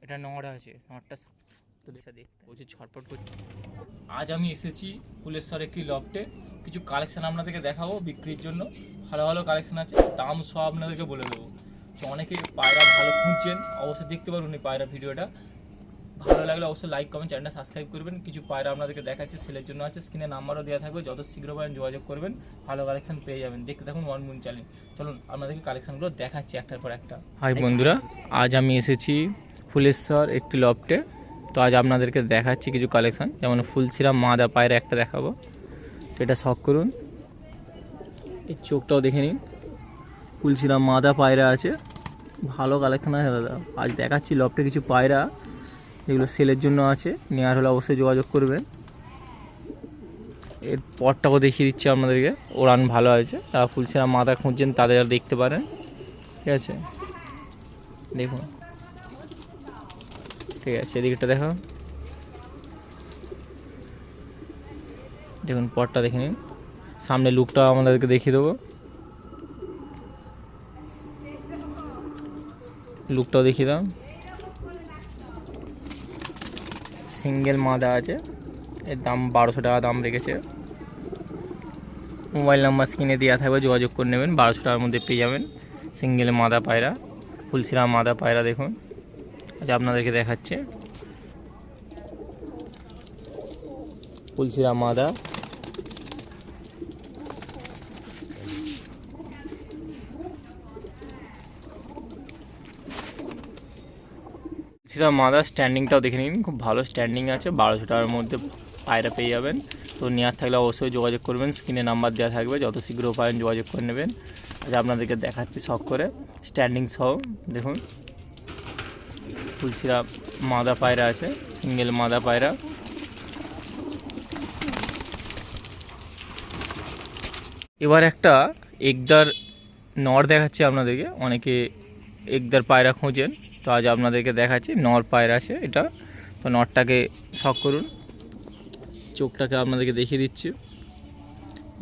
এটা নড় আছে, নড়টা তো দেখতে বলছি ছটপট করছে। আজ আমি এসেছি ফুলেশ্বর একটি লফটে, কিছু কালেকশন আপনাদেরকে দেখাবো বিক্রির জন্য। ভালো ভালো কালেকশন আছে, দাম সব আপনাদেরকে বলে দেবো। অনেকে পায়রা ভালো খুঁজছেন, অবশ্যই দেখতে পারবেন এই পায়রা ভিডিওটা। ভালো লাগলে অবশ্যই লাইক কমেন্ট চ্যানেলটা সাবস্ক্রাইব করবেন। কিছু পায়রা আপনাদেরকে দেখাচ্ছি, সেলের জন্য আছে, স্ক্রিনে নাম্বারও দেওয়া থাকবে, যত শীঘ্র পারেন যোগাযোগ করবেন, ভালো কালেকশন পেয়ে যাবেন। দেখতে থাকুন ওয়ান মুন চ্যানেল। চলুন আপনাদেরকে কালেকশনগুলো দেখাচ্ছি একটার পর একটা। হাই বন্ধুরা, আজ আমি এসেছি ফুলেশ্বর একটি লফটে। তো আজ আপনাদেরকে দেখাচ্ছি কিছু কালেকশন, যেমন ফুলছিরা মাদা পায়রা একটা দেখাবো। তো এটা শখ করুন, এই চোখটাও দেখে নিন। ফুলছিরা মাদা পায়রা আছে, ভালো কালেকশন আছে দাদা। আজ দেখাচ্ছি লফটে কিছু পায়রা যেগুলো সেলের জন্য আছে, নেওয়ার হলে অবশ্যই যোগাযোগ করবেন। এর পরটাও দেখিয়ে দিচ্ছি আপনাদেরকে, ওড়ান ভালো আছে, যারা ফুলছিরা মাদা খুঁজছেন তাদের দেখতে পারেন। ঠিক আছে, দেখুন, ঠিক আছে, এদিকটা দেখো, দেখুন পরটা দেখে নিন। সামনে লুকটা আমাদেরকে দেখিয়ে দেবো, লুকটাও দেখিয়ে দাও। সিঙ্গেল মাদা আছে, এর দাম 1200 টাকা দাম রেখেছে। মোবাইল নাম্বার স্ক্রিনে দেওয়া থাকবে, যোগাযোগ করে নেবেন, 1200 টাকার মধ্যে পেয়ে যাবেন সিঙ্গেল মাদা পায়রা, ফুলছিরা মাদা পায়রা। দেখুন আচ্ছা আপনাদেরকে দেখাচ্ছে ফুলছিরা মাদা, ফুলছিরা মাদা স্ট্যান্ডিংটাও দেখে নিন, খুব ভালো স্ট্যান্ডিং আছে, 1200 টাকার মধ্যে পায়রা পেয়ে যাবেন। তো নেওয়ার থাকলে অবশ্যই যোগাযোগ করবেন, স্ক্রিনে নাম্বার দেওয়া থাকবে, যত শীঘ্র পারেন যোগাযোগ করে নেবেন। আচ্ছা আপনাদেরকে দেখাচ্ছি শখ করে স্ট্যান্ডিং সহ। দেখুন ফুলছিরা মাদা পায়রা আছে, সিঙ্গেল মাদা পায়রা। এবার একটা একদার নর দেখাচ্ছি আপনাদেরকে, অনেকে একদার পায়রা খোঁজেন, তো আজ আপনাদেরকে দেখাচ্ছি নর পায়রা আছে এটা। তো নরটাকে শখ করুন, চোখটাকে আপনাদেরকে দেখিয়ে দিচ্ছি।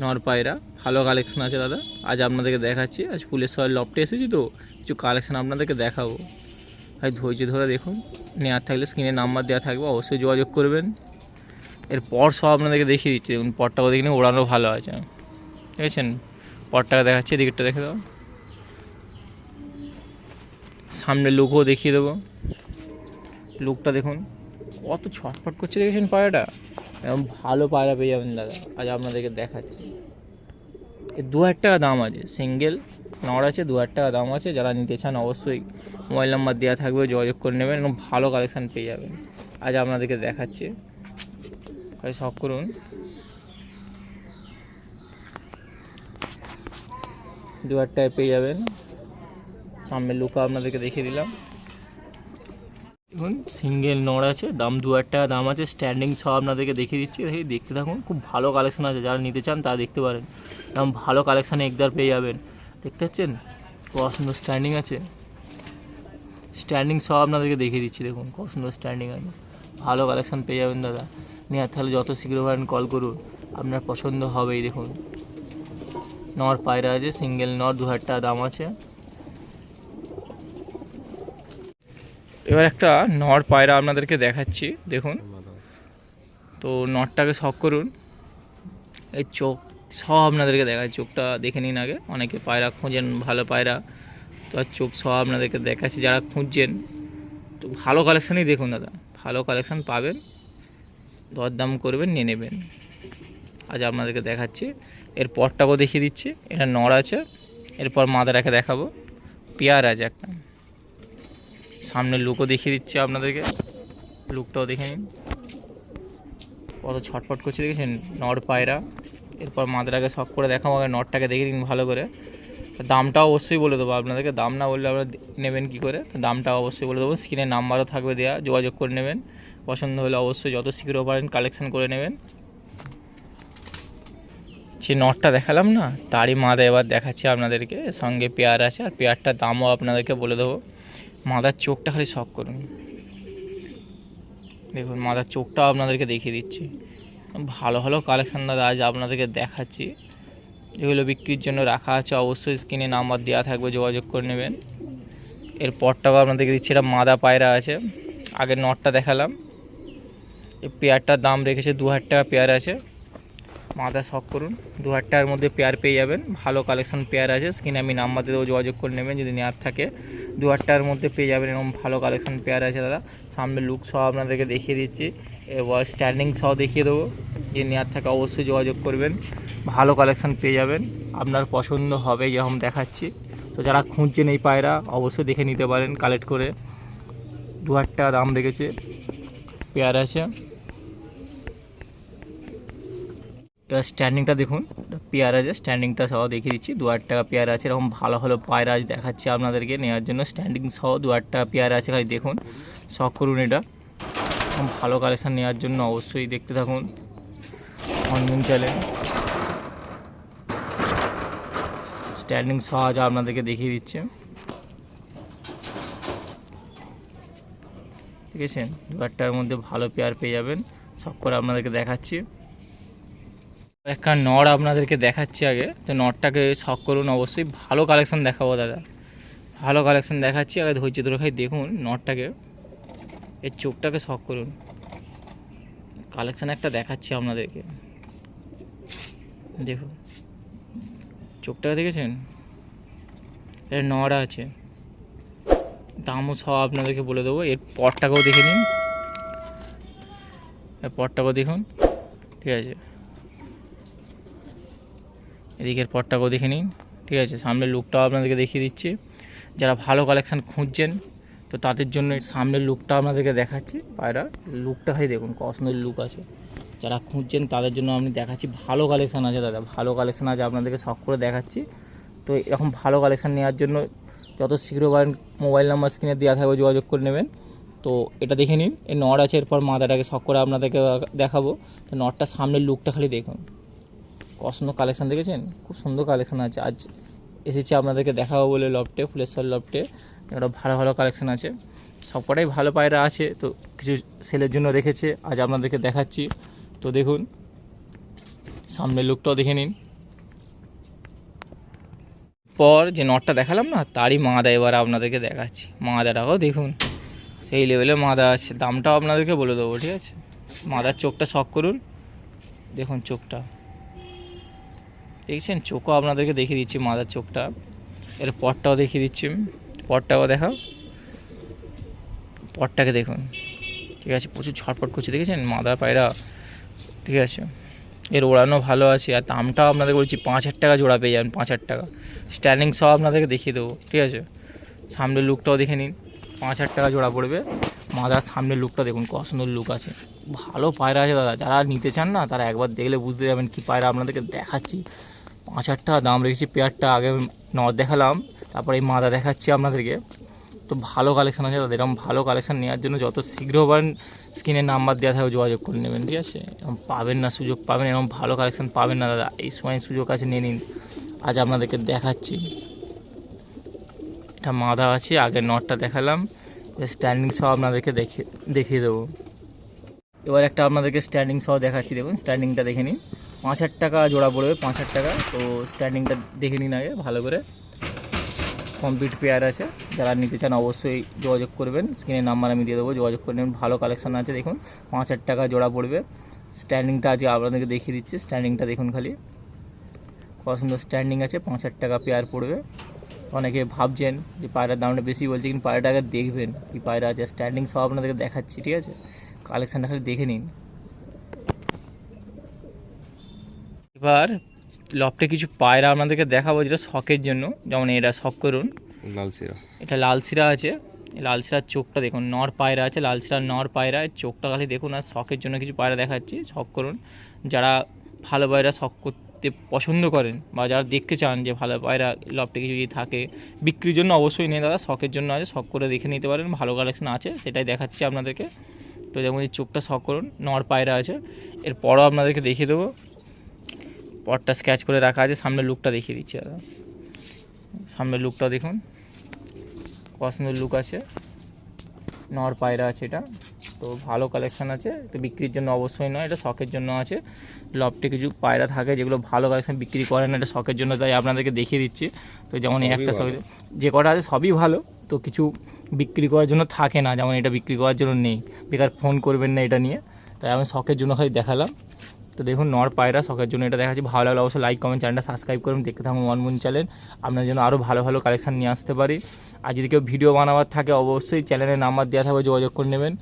নর পায়রা ভালো কালেকশন আছে দাদা, আজ আপনাদেরকে দেখাচ্ছি। আজ ফুলেশ্বর লফটে এসেছি, তো কিছু কালেকশন আপনাদেরকে দেখাবো। ভাই ধৈর্য ধরে দেখুন, নেওয়ার থাকলে স্ক্রিনে নাম্বার দেওয়া থাকবে, অবশ্যই যোগাযোগ করবেন। এরপর সব আপনাদেরকে দেখিয়ে দিচ্ছি, দেখুন পরটাকে দেখে নিন, ওড়ানো ভালো আছে, দেখেছেন। পরটাকে দেখাচ্ছি, দিকটা দেখে দাও, সামনে লুকও দেখিয়ে দেবো। লুকটা দেখুন কত ছটফট করছে, দেখেছেন পায়রাটা, এরকম ভালো পায়রা পেয়ে যাবেন দাদা। আজ আপনাদেরকে দেখাচ্ছি, এর 2000 টাকা দাম আছে, সিঙ্গেল নড় আছে, 2000 টাকা দাম আছে। যারা নিতে চান অবশ্যই মোবাইল নাম্বার দেওয়া থাকবে, যোগাযোগ করে নেবেন, এবং ভালো কালেকশান পেয়ে যাবেন। আজ আপনাদেরকে দেখাচ্ছি, তাই শখ করুন। 2000 টাকায় পেয়ে যাবেন। সামনে লুকা আপনাদেরকে দেখিয়ে দিলাম, দেখুন সিঙ্গেল নড় আছে, দাম 2000 টাকা দাম আছে, স্ট্যান্ডিং সব আপনাদেরকে দেখিয়ে দিচ্ছি, দেখতে থাকুন। খুব ভালো কালেকশন আছে, যারা নিতে চান তারা দেখতে পারেন, এরকম ভালো কালেকশানে একদার পেয়ে যাবেন। দেখতে পাচ্ছেন কত সুন্দর স্ট্যান্ডিং আছে, স্ট্যান্ডিং সব আপনাদেরকে দেখিয়ে দিচ্ছি, দেখুন কত সুন্দর স্ট্যান্ডিং আছে, ভালো কালেকশান পেয়ে যাবেন দাদা। নেওয়ার তাহলে যত শীঘ্র পারেন কল করুন, আপনার পছন্দ হবেই। দেখুন নর পায়রা আছে, সিঙ্গেল নর, 2000 টাকা দাম আছে। এবার একটা নর পায়রা আপনাদেরকে দেখাচ্ছি, দেখুন। তো নরটাকে শখ করুন, এই চোখ সহ আপনাদেরকে দেখাচ্ছি, চোখটা দেখে নিন আগে। অনেকে পায়রা খুঁজেন ভালো পায়রা, তো আর চোখ সহ আপনাদেরকে দেখাচ্ছি, যারা খুঁজছেন তো ভালো কালেকশানই দেখুন দাদা, ভালো কালেকশান পাবেন, দরদাম করবেন, নিয়ে নেবেন। আজ আপনাদেরকে দেখাচ্ছি, এর পরটাকেও দেখিয়ে দিচ্ছি, এটা নর আছে। এরপর মাদাটাকে দেখাবো, পেয়ার আছে একটা, সামনে লুকও দেখিয়ে দিচ্ছি আপনাদেরকে, লুকটাও দেখে নিন কত ছটফট করছে, দেখেছেন নর পায়রা। এরপর মাদাটাকে শখ করে দেখাবো, আগে নরটাকে দেখে নিন ভালো করে। দামটাও অবশ্যই বলে দেবো আপনাদেরকে, দাম না বললে আপনারা নেবেন কী করে, তো দামটাও অবশ্যই বলে দেবো, স্ক্রিনে নাম্বারও থাকবে দেওয়া, যোগাযোগ করে নেবেন। পছন্দ হলে অবশ্যই যত শীঘ্র পারেন কালেকশান করে নেবেন। যে নটটা দেখালাম না, তারই মাদা এবার দেখাচ্ছি আপনাদেরকে, এর সঙ্গে পেয়ার আছে, আর পেয়ারটার দামও আপনাদেরকে বলে দেবো। মাদার চোখটা খালি শখ করুন, দেখুন মাদার চোখটাও আপনাদেরকে দেখিয়ে দিচ্ছি। ভালো ভালো কালেকশান দাদা আজ আপনাদেরকে দেখাচ্ছি, এগুলো বিক্রির জন্য রাখা আছে, অবশ্যই স্ক্রিনে নাম্বার দেওয়া থাকবে, যোগাযোগ করে নেবেন। এর পরটাও আপনাদেরকে দিচ্ছি, এটা মাদা পায়রা আছে, আগের নটটা দেখালাম। এই পেয়ারটার দাম রেখেছে 2000 টাকা পেয়ার আছে। মাথা শখ করুন, 2000 টাকার মধ্যে পেয়ার পেয়ে যাবেন। ভালো কালেকশন পেয়ার আছে, স্ক্রিনে আমি নাম্বার দিয়েও যোগাযোগ করে নেবেন যদি নেওয়ার থাকে। 2000 টাকার মধ্যে পেয়ে যাবেন, এরকম ভালো কালেকশন পেয়ার আছে দাদা। সামনে লুক সহ আপনাদেরকে দেখিয়ে দিচ্ছি, এবার স্ট্যান্ডিং সহ দেখিয়ে দেবো। যে নেওয়ার থাকে অবশ্যই যোগাযোগ করবেন, ভালো কালেকশন পেয়ে যাবেন, আপনার পছন্দ হবে যেরকম দেখাচ্ছি। তো যারা খুঁজছেন এই পায়রা অবশ্যই দেখে নিতে পারেন কালেক্ট করে। 2000 টাকা দাম রেখেছে, পেয়ার আছে। এবার স্ট্যান্ডিংটা দেখুন, পেয়ার আছে, স্ট্যান্ডিংটা সহ দেখিয়ে দিচ্ছি। 2000 টাকা পেয়ার আছে, এরকম ভালো ভালো পায়রা আজ দেখাচ্ছি আপনাদেরকে নেওয়ার জন্য। স্ট্যান্ডিং সহ 2000 টাকা পেয়ার আছে, খালি দেখুন, শখ করুন। এটা এরকম ভালো কালেকশান নেওয়ার জন্য অবশ্যই দেখতে থাকুন অনলাইন চ্যানেল। স্ট্যান্ডিং সহ আজ আপনাদেরকে দেখিয়ে দিচ্ছে, ঠিক আছে। 2000 টাকার মধ্যে ভালো পেয়ার পেয়ে যাবেন, সব করে আপনাদেরকে দেখাচ্ছি। একটা নড় আপনাদেরকে দেখাচ্ছি আগে, তো নড়টাকে শখ করুন অবশ্যই। ভালো কালেকশান দেখাবো দাদা, ভালো কালেকশান দেখাচ্ছি। আগে ধৈর্য ধরে খাই দেখুন নড়টাকে, এর চোখটাকে শখ করুন। কালেকশান একটা দেখাচ্ছি আপনাদেরকে, দেখুন চোখটাকে দেখেছেন, এর নড় আছে, দামও সব আপনাদেরকে বলে দেবো। এর পরটাকেও দেখে নিন, এর পরটাকেও দেখুন, ঠিক আছে। এদিকের পরটাকেও দেখে নিন, ঠিক আছে। সামনের লুকটাও আপনাদেরকে দেখিয়ে দিচ্ছি। যারা ভালো কালেকশান খুঁজছেন তো তাদের জন্য সামনের লুকটা আপনাদেরকে দেখাচ্ছি। পায়রা লুকটা খাই দেখুন, কত সুন্দর লুক আছে। যারা খুঁজছেন তাদের জন্য আমি দেখাচ্ছি, ভালো কালেকশান আছে দাদা, ভালো কালেকশান আছে, আপনাদেরকে শখ করে দেখাচ্ছি। তো এরকম ভালো কালেকশান নেওয়ার জন্য যত শীঘ্র পারেন মোবাইল নাম্বার স্ক্রিনে দেওয়া থাকবে, যোগাযোগ করে নেবেন। তো এটা দেখে নিন, এই নড় আছে, এরপর মাথাটাকে শখ করে আপনাদেরকে দেখাবো। তো নড়টার সামনের লুকটা খালি দেখুন, কত সুন্দর কালেকশান দেখেছেন, খুব সুন্দর কালেকশান আছে। আজ এসেছি আপনাদেরকে দেখাবো বলে লফটে, ফুলেশ্বর লফটে। একটা ভালো ভালো কালেকশান আছে, সবকটাই ভালো পায়রা আছে। তো কিছু সেলের জন্য রেখেছে, আজ আপনাদেরকে দেখাচ্ছি। তো দেখুন সামনের লুকটাও দেখে নিন। পর যে নটটা দেখালাম না, তারই মাদা এবার আপনাদেরকে দেখাচ্ছি। মাদাটাও দেখুন, সেই লেভেলে মাদা আছে, দামটাও আপনাদেরকে বলে দেবো, ঠিক আছে। মাদার চোখটা শখ করুন, দেখুন চোখটা দেখছেন, চোখও আপনাদেরকে দেখিয়ে দিচ্ছি মাদার চোখটা। এর পরটাও দেখিয়ে দিচ্ছি, পরটাও দেখাও, পরটাকে দেখুন, ঠিক আছে। প্রচুর ছটপট করছে দেখেছেন মাদা পায়রা, ঠিক আছে। এর ওড়ানো ভালো আছে, আর দামটাও আপনাদের বলছি 5000 টাকা জোড়া পেয়ে যাবেন, 5000 টাকা। স্ট্যান্ডিং সব আপনাদেরকে দেখিয়ে দেবো, ঠিক আছে। সামনের লুকটাও দেখে নিন, 5000 টাকা জোড়া পড়বে। মাদার সামনের লুকটা দেখুন, কত সুন্দর লুক আছে, ভালো পায়রা আছে দাদা। যারা নিতে চান না তারা একবার দেখলে বুঝতে যাবেন কী পায়রা আপনাদেরকে দেখাচ্ছি। 5000 টাকা দাম রেখেছি পেয়ারটা। আগে নট দেখালাম, তারপরে এই মাদা দেখাচ্ছি আপনাদেরকে। তো ভালো কালেকশান আছে দাদা, এরকম ভালো কালেকশান নেওয়ার জন্য যত শীঘ্র পারেন স্ক্রিনের নাম্বার দেওয়া থাকবে, যোগাযোগ করে নেবেন, ঠিক আছে। এরকম পাবেন না, সুযোগ পাবেন, এরকম ভালো কালেকশান পাবেন না দাদা। এই সময় সুযোগ আছে, নিয়ে নিন। আজ আপনাদেরকে দেখাচ্ছি, এটা মাদা আছে, আগে নটটা দেখালাম, স্ট্যান্ডিং সহ আপনাদেরকে দেখিয়ে দেবো। এবার একটা আপনাদেরকে স্ট্যান্ডিং সহ দেখাচ্ছি, দেখুন স্ট্যান্ডিংটা দেখে নিন। 5000 টাকা জোড়া পড়বে, 5000 টাকা। তো স্ট্যান্ডিংটা দেখে নিন আগে ভালো করে, কমপ্লিট পেয়ার আছে। যারা নিতে চান অবশ্যই যোগাযোগ করবেন, স্ক্রিনের নাম্বার আমি দিয়ে দেবো, যোগাযোগ করে নেবেন। ভালো কালেকশান আছে দেখুন, 5000 টাকা জোড়া পড়বে। স্ট্যান্ডিংটা আজকে আপনাদেরকে দেখিয়ে দিচ্ছি, স্ট্যান্ডিংটা দেখুন খালি, কত সুন্দর স্ট্যান্ডিং আছে। 5000 টাকা পেয়ার পড়বে। অনেকে ভাবছেন যে পায়রার দামটা বেশি বলছে, কিন্তু পায়রাটা আগে দেখবেন কি পায়রা আছে। স্ট্যান্ডিং সব আপনাদেরকে দেখাচ্ছি, ঠিক আছে। কালেকশানটা খালি দেখে নিন। এবার লফটে কিছু পায়রা আপনাদেরকে দেখাবো যেটা শখের জন্য, যেমন এটা শখ করুন, লালশিরা। এটা লালশিরা আছে। লালশিরার চোখটা দেখুন, নর পায়রা আছে, লালশিরার নর পায়রা, চোখটা খালি দেখুন। আর শখের জন্য কিছু পায়রা দেখাচ্ছি, শখ করুন। যারা ভালো পায়রা শখ করতে পছন্দ করেন বা যারা দেখতে চান যে ভালো পায়রা লফটে কিছু যদি থাকে বিক্রির জন্য, অবশ্যই নেই দাদা, শখের জন্য আছে, শখ করে দেখে নিতে পারেন, ভালো কালেকশন আছে, সেটাই দেখাচ্ছি আপনাদেরকে। তো যেমন এই চোখটা শখ করুন, নর পায়রা আছে। এরপরও আপনাদেরকে দেখিয়ে দেবো, পরটা স্ক্যাচ করে রাখা আছে। সামনের লুকটা দেখিয়ে দিচ্ছি দাদা, সামনের লুকটা দেখুন, কত সুন্দর লুক আছে, নর পায়রা আছে এটা। তো ভালো কালেকশান আছে, তো বিক্রির জন্য অবশ্যই নয়, এটা শখের জন্য আছে। লফটে কিছু পায়রা থাকে যেগুলো ভালো কালেকশান বিক্রি করে না, এটা শখের জন্য, তাই আপনাদেরকে দেখিয়ে দিচ্ছি। তো যেমন এই একটা শখ, যে কটা আছে সবই ভালো, তো কিছু বিক্রি করার জন্য থাকে না, যেমন এটা বিক্রি করার জন্য নেই, বেকার ফোন করবেন না এটা নিয়ে। তাই আমি শখের জন্য খালি দেখালাম। তো দেখুন নর পায়রা শখের জন্য এটা দেখাচ্ছি। ভালো লাগলে অবশ্যই লাইক কমেন্ট চ্যানেলটা সাবস্ক্রাইব করুন, দেখতে থাকুন ওয়ান মুন চ্যানেল। আপনার জন্য আরও ভালো ভালো কালেকশান নিয়ে আসতে পারি। আর যদি কেউ ভিডিও বানাবার থাকে অবশ্যই চ্যানেলের নাম্বার দেওয়া থাকবে, যোগাযোগ করে নেবেন।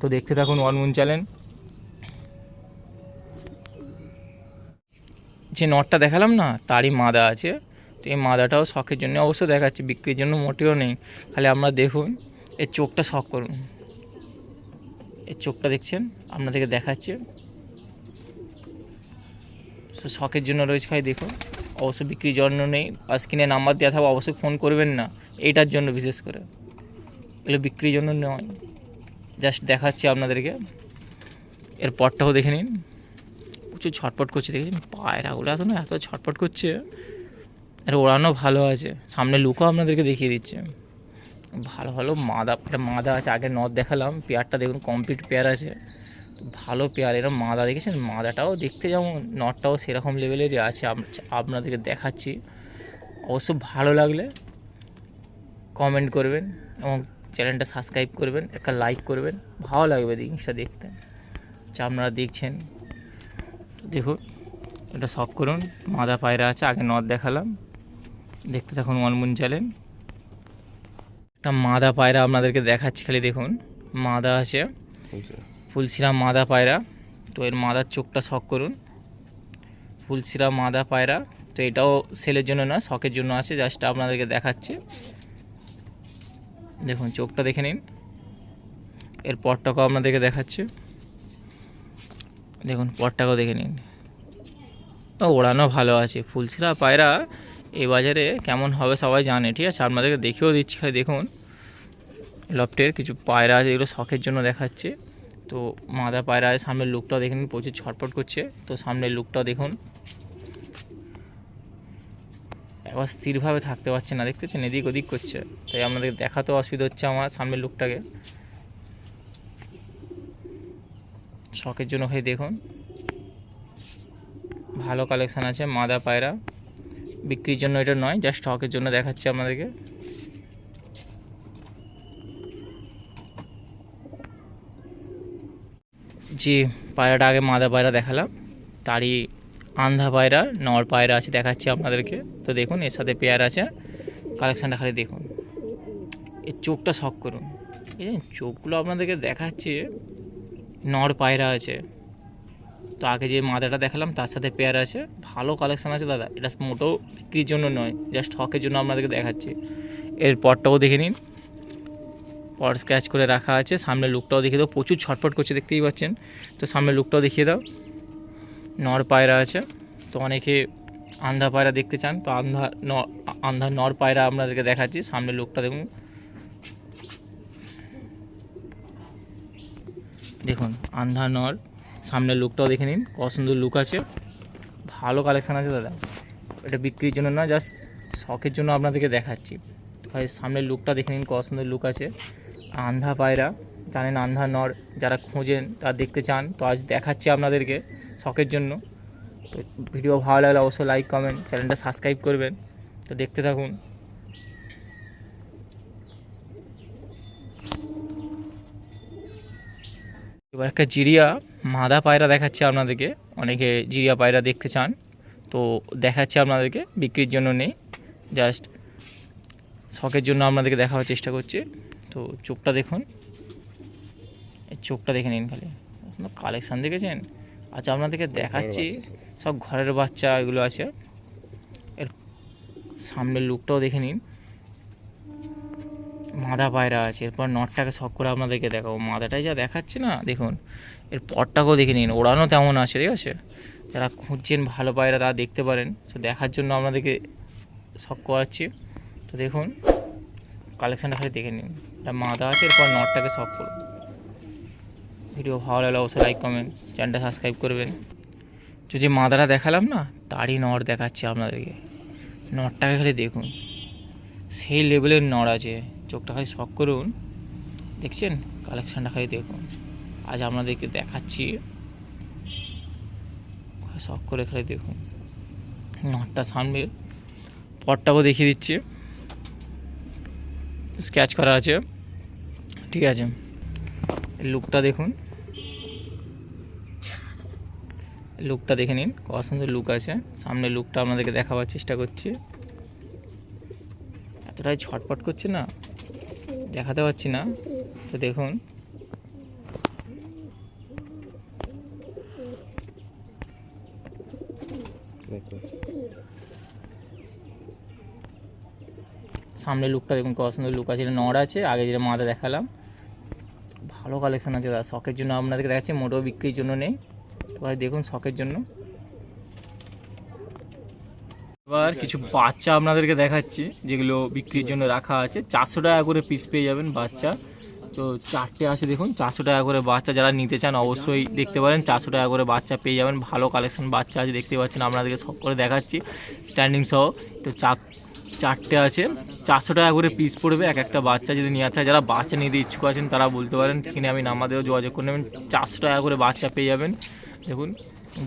তো দেখতে থাকুন ওয়ান মুন চ্যানেল। যে নটটা দেখালাম না তারই মাদা আছে, তো এই মাদাটাও শখের জন্য অবশ্যই দেখাচ্ছি, বিক্রির জন্য মোটেও নেই। খালি আপনারা দেখুন এর চোখটা শখ করুন, এর চোখটা দেখছেন, আপনাদেরকে দেখাচ্ছে। তো শখের জন্য রয়েছে, খালি দেখুন, অবশ্যই বিক্রির জন্য নেই। আর স্ক্রিনে নাম্বার দেওয়া থাকবে, অবশ্যই ফোন করবেন না এইটার জন্য, বিশেষ করে এগুলো বিক্রির জন্য নয়, জাস্ট দেখাচ্ছি আপনাদেরকে। এর পরটাও দেখে নিন, প্রচুর ছটপট করছে, দেখেছেন পায়রাগুলো এত না এত ছটপট করছে। আর ওড়ানো ভালো আছে, সামনে লুকও আপনাদেরকে দেখিয়ে দিচ্ছে। ভালো ভালো মাদা, এটা মাদা আছে, আগে নদ দেখালাম, পেয়ারটা দেখুন কমপ্লিট পেয়ার আছে, ভালো পেয়ার। এরকম মাদা দেখেছেন, মাদাটাও দেখতে যেমন নটটাও সেরকম লেভেলেরই আছে, আপনাদেরকে দেখাচ্ছি। অবশ্য ভালো লাগলে কমেন্ট করবেন এবং চ্যানেলটা সাবস্ক্রাইব করবেন, একটা লাইক করবেন, ভালো লাগবে জিনিসটা দেখতে। যা আপনারা দেখছেন, তো দেখুন এটা শখ করুন, মাদা পায়রা আছে, আগে নদ দেখালাম, দেখতে থাকুন ওয়ান মুন চ্যানেল। একটা মাদা পায়রা আপনাদেরকে দেখাচ্ছি, খালি দেখুন মাদা আছে, ফুলশিরা মাদা পায়রা। তো এর মাদার চোখটা শখ করুন, ফুলশিরা মাদা পায়রা। তো এটাও সেলের জন্য না, শখের জন্য আছে, জাস্ট আপনাদেরকে দেখাচ্ছি। দেখুন চোখটা দেখে নিন, এর পরটাকেও আপনাদেরকে দেখাচ্ছে, দেখুন পরটাকেও দেখে নিন। ওড়ানো ভালো আছে, ফুলশিরা পায়রা এই বাজারে কেমন হবে সবাই জানে, ঠিক আছে, আপনাদেরকে দেখেও দিচ্ছি। খালি দেখুন লফটের কিছু পায়রা আছে, এগুলো শখের জন্য দেখাচ্ছে। তো মাদা পায়রা আছে, সামনের লুকটাও দেখে নিন, প্রচুর ছটপট করছে। তো সামনের লুকটাও দেখুন, একবার স্থিরভাবে থাকতে পারছে না, দেখতেছেন এদিক ওদিক করছে, তাই আপনাদেরকে দেখাতেও অসুবিধা হচ্ছে আমার সামনের লুকটাকে। শখের জন্য খালি দেখুন, ভালো কালেকশান আছে মাদা পায়রা, বিক্রির জন্য এটা নয়, জাস্ট শখের জন্য দেখাচ্ছি আপনাদেরকে। যে পায়রাটা আগে মাদা পায়রা দেখালাম, তারই আন্ধা পায়রা নর পায়রা আছে, দেখাচ্ছি আপনাদেরকে। তো দেখুন এর সাথে পেয়ার আছে, কালেকশানটা খালি দেখুন, এর চোখটা শখ করুন, এই চোখগুলো আপনাদেরকে দেখাচ্ছে। নর পায়রা আছে, তো আগে যে মাদাটা দেখালাম তার সাথে পেয়ার আছে, ভালো কালেকশান আছে দাদা, এটা মোটেও বিক্রির জন্য নয়, জাস্ট শখের জন্য আপনাদেরকে দেখাচ্ছি। এর পরটাও দেখে নিন, পর স্ক্র্যাচ করে রাখা আছে, সামনের লুকটাও দেখিয়ে দাও, প্রচুর ছটফট করছে দেখতেই পাচ্ছেন। তো সামনের লুকটাও দেখিয়ে দাও, নর পায়রা আছে। তো অনেকে আন্ধা পায়রা দেখতে চান, তো আন্ধা নর পায়রা আপনাদেরকে দেখাচ্ছি, সামনের লুকটা দেখুন, দেখুন আন্ধা নর, সামনের লুকটাও দেখে নিন, কত সুন্দর লুক আছে, ভালো কালেকশান আছে দাদা, এটা বিক্রির জন্য না, জাস্ট শখের জন্য আপনাদেরকে দেখাচ্ছি। সামনের লুকটা দেখে নিন, কত সুন্দর লুক আছে। আন্ধা পায়রা জানেন, আন্ধা নর যারা খোঁজেন তারা দেখতে চান, তো আজ দেখাচ্ছি আপনাদেরকে শখের জন্য। তো ভিডিও ভালো লাগলে অবশ্যই লাইক কমেন্ট চ্যানেলটা সাবস্ক্রাইব করবেন। তো দেখতে থাকুন। এবার একটা জিরিয়া মাদা পায়রা দেখাচ্ছি আপনাদেরকে, অনেকে জিরিয়া পায়রা দেখতে চান, তো দেখাচ্ছি আপনাদেরকে, বিক্রির জন্য নেই, জাস্ট শখের জন্য আপনাদেরকে দেখাবার চেষ্টা করছি। তো চোখটা দেখুন, এই চোখটা দেখে নিন, খালি কালেকশান দেখেছেন। আচ্ছা আপনাদেরকে দেখাচ্ছি, সব ঘরের বাচ্চা এগুলো আছে। এর সামনের লুকটাও দেখে নিন, মাদা পায়রা আছে। এরপর নটটাকে শখ করে আপনাদেরকে দেখাবো, মাদাটাই যা দেখাচ্ছে না, দেখুন এর পরটাকেও দেখে নিন, ওড়ানো তেমন আছে, ঠিক আছে, যারা খুঁজছেন ভালো পায়রা তারা দেখতে পারেন। তো দেখার জন্য আপনাদেরকে শখ করাচ্ছি। তো দেখুন কালেকশানটা খালি দেখে নিন, এটা মাদা আছে, এরপর নটটাকে শখ করুন। ভিডিও ভালো লাগলে অবশ্যই লাইক কমেন্ট চ্যানেলটা সাবস্ক্রাইব করবেন। তো যে মাদাটা দেখালাম না তারই নট দেখাচ্ছি আপনাদেরকে, নটটাকে খালি দেখুন, সেই লেভেলের নট আছে, চোখটা খালি শখ করুন, দেখছেন কালেকশানটা খালি দেখুন, আজ আপনাদেরকে দেখাচ্ছি, শখ করে খালি দেখুন। নটটা সামনে, পরটাকেও দেখিয়ে দিচ্ছি, স্কেচ করা আছে, ঠিক আছে। লুকটা দেখুন, লুকটা দেখে নিন, কত সুন্দর লুক আছে। সামনে লুকটা আপনাদেরকে দেখাবার চেষ্টা করছি। এতটাই ছটপট করছে না, দেখাতে পারছি না, তো দেখুন। সামনে লুকটা দেখুন, কত সুন্দর লুক আছে। এটা নড় আছে, আগে যেটা মাথা দেখালাম। ভালো কালেকশন আছে দাদা, শখের জন্য আপনাদেরকে দেখাচ্ছি, মোটেও বিক্রির জন্য নেই। তো ভাই দেখুন, শখের জন্য। এবার কিছু বাচ্চা আপনাদেরকে দেখাচ্ছি, যেগুলো বিক্রির জন্য রাখা আছে। 400 টাকা করে পিস পেয়ে যাবেন বাচ্চা। তো 4টে আছে দেখুন, 400 টাকা করে বাচ্চা। যারা নিতে চান অবশ্যই দেখতে পারেন, 400 টাকা করে বাচ্চা পেয়ে যাবেন। ভালো কালেকশন বাচ্চা আছে, দেখতে পাচ্ছেন, আপনাদেরকে সব করে দেখাচ্ছি স্ট্যান্ডিং সহ। তো 4টে আছে, 400 টাকা করে পিস পড়বে এক একটা বাচ্চা যদি নিয়ে থাকে। যারা বাচ্চা নিতে ইচ্ছুক আছেন তারা বলতে পারেন, স্ক্রিনে আমি নাম্বার দেবো, যোগাযোগ করে নেবেন। 400 টাকা করে বাচ্চা পেয়ে যাবেন। দেখুন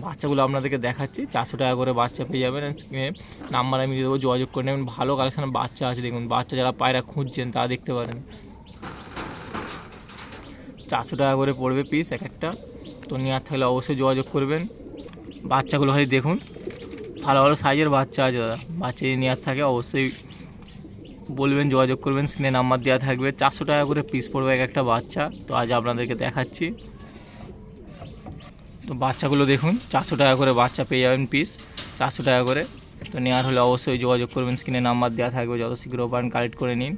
বাচ্চাগুলো আপনাদেরকে দেখাচ্ছি, 400 টাকা করে বাচ্চা পেয়ে যাবেন। স্ক্রিনে নাম্বার আমি দিয়ে দেবো, যোগাযোগ করে নেবেন। ভালো কালেকশনের বাচ্চা আছে দেখুন, বাচ্চা যারা পায়রা খুঁজছেন তারা দেখতে পারেন। 400 টাকা করে পড়বে পিস এক একটা। তো নেওয়ার থাকলে অবশ্যই যোগাযোগ করবেন। বাচ্চাগুলো হয় দেখুন, ভালো ভালো সাইজের বাচ্চা আছে দাদা। বাচ্চা যদি নেওয়ার থাকে অবশ্যই বলবেন, যোগাযোগ করবেন, স্ক্রিনে নাম্বার দেওয়া থাকবে। 400 টাকা করে পিস পড়বে এক একটা বাচ্চা। তো আজ আপনাদেরকে দেখাচ্ছি। তো বাচ্চাগুলো দেখুন, 400 টাকা করে বাচ্চা পেয়ে যাবেন পিস, 400 টাকা করে। তো নেওয়ার হলে অবশ্যই যোগাযোগ করবেন, স্ক্রিনে নাম্বার দেওয়া থাকবে, যত শীঘ্র পারেন কালেক্ট করে নিন।